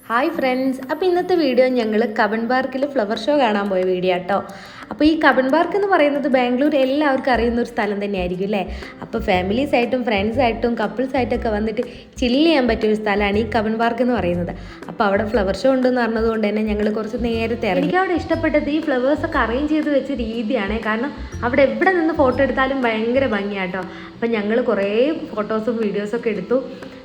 Hi friends, അപ്പോൾ ഇന്നത്തെ video ഞങ്ങൾ കബൺ പാർക്കിൽ ഫ്ലവർ ഷോ കാണാൻ പോയ വീഡിയോ കേട്ടോ. അപ്പോൾ ഈ കബൺ പാർക്ക് എന്ന് പറയുന്നത് ബാംഗ്ലൂർ എല്ലാവർക്കും അറിയുന്ന ഒരു സ്ഥലം തന്നെയായിരിക്കും അല്ലേ. അപ്പോൾ ഫാമിലീസായിട്ടും ഫ്രണ്ട്സായിട്ടും കപ്പിൾസായിട്ടൊക്കെ വന്നിട്ട് ചില്ല് ചെയ്യാൻ പറ്റിയൊരു സ്ഥലമാണ് ഈ കബൺ പാർക്ക് എന്ന് പറയുന്നത്. അപ്പോൾ അവിടെ ഫ്ലവർ ഷോ ഉണ്ടെന്ന് പറഞ്ഞതുകൊണ്ട് തന്നെ ഞങ്ങൾ കുറച്ച് നേരത്തെ ഇറങ്ങി. എനിക്ക് അവിടെ ഇഷ്ടപ്പെട്ടത് ഈ ഫ്ലവേഴ്സൊക്കെ അറേഞ്ച് ചെയ്ത് വെച്ച രീതിയാണ്. കാരണം അവിടെ എവിടെ നിന്ന് ഫോട്ടോ എടുത്താലും ഭയങ്കര ഭംഗിയാട്ടോ. അപ്പം ഞങ്ങൾ കുറേ ഫോട്ടോസും വീഡിയോസൊക്കെ എടുത്തു.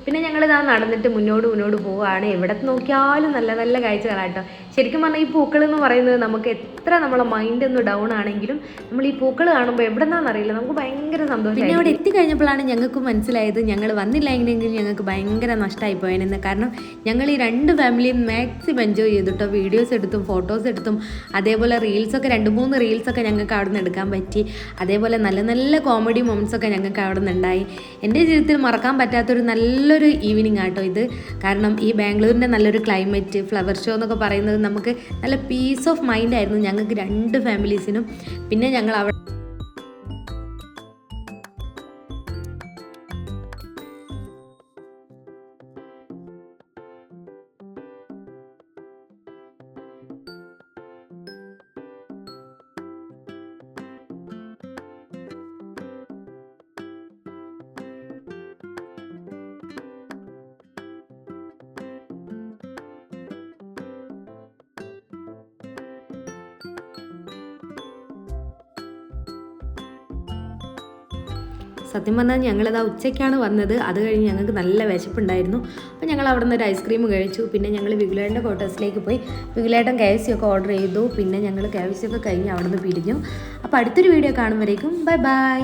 പിന്നെ ഞങ്ങളിതാ നടന്നിട്ട് മുന്നോട്ട് പോവുകയാണ്. എവിടെ നോക്കിയാലും നല്ല നല്ല കാഴ്ചകളാട്ടോ. ശരിക്കും പറഞ്ഞാൽ ഈ പൂക്കൾ എന്ന് പറയുന്നത് നമുക്ക് എത്ര നമ്മളെ മൈൻഡ് ഒന്ന് ഡൗൺ ആണെങ്കിലും നമ്മൾ ഈ പൂക്കൾ കാണുമ്പോൾ എവിടെ നിന്നാണെന്നറിയില്ല, നമുക്ക് ഭയങ്കര സന്തോഷം. പിന്നെ അവിടെ എത്തിക്കഴിഞ്ഞപ്പോഴാണ് ഞങ്ങൾക്ക് മനസ്സിലായത് ഞങ്ങൾ വന്നില്ലെങ്കിൽ ഞങ്ങൾക്ക് ഭയങ്കര നഷ്ടമായി പോയെന്ന്. കാരണം ഞങ്ങൾ ഈ രണ്ട് ഫാമിലിയും മാക്സിമം എൻജോയ് ചെയ്തിട്ടോ. വീഡിയോസ് എടുത്തും ഫോട്ടോസ് എടുത്തും അതേപോലെ റീൽസൊക്കെ 2-3 റീൽസൊക്കെ ഞങ്ങൾക്ക് അവിടെ നിന്ന് എടുക്കാൻ പറ്റി. അതേപോലെ നല്ല നല്ല കോമഡി മൊമെൻറ്റ്സൊക്കെ ഞങ്ങൾക്ക് അവിടെ നിന്നുണ്ടായി. എൻ്റെ ജീവിതത്തിൽ മറക്കാൻ പറ്റാത്തൊരു നല്ലൊരു ഈവനിങ് ആട്ടോ ഇത്. കാരണം ഈ ബാംഗ്ലൂരിൻ്റെ നല്ലൊരു ക്ലൈമറ്റ്, ഫ്ലവർ ഷോ എന്നൊക്കെ പറയുന്നത് നമുക്ക് നല്ല പീസ് ഓഫ് മൈൻഡ് ആയിരുന്നു ഞങ്ങൾക്ക് 2 ഫാമിലീസിനും. പിന്നെ ഞങ്ങൾ അവിടെ സത്യം പറഞ്ഞാൽ ഞങ്ങളിതാ ഉച്ചയ്ക്കാണ് വന്നത്. അത് കഴിഞ്ഞ് ഞങ്ങൾക്ക് നല്ല വിശപ്പുണ്ടായിരുന്നു. അപ്പോൾ ഞങ്ങൾ അവിടെ നിന്ന് ഒരു ഐസ്ക്രീം കഴിച്ചു. പിന്നെ ഞങ്ങൾ വിഗുലേട്ടൻ്റെ ക്വാർട്ടേഴ്സിലേക്ക് പോയി. വിഗുലേട്ടൻ KFC ഒക്കെ ഓർഡർ ചെയ്തു. പിന്നെ ഞങ്ങൾ KFC ഒക്കെ കഴിഞ്ഞ് അവിടെ നിന്ന് പിരിഞ്ഞു. അപ്പോൾ അടുത്തൊരു വീഡിയോ കാണുമ്പോഴേക്കും ബൈ.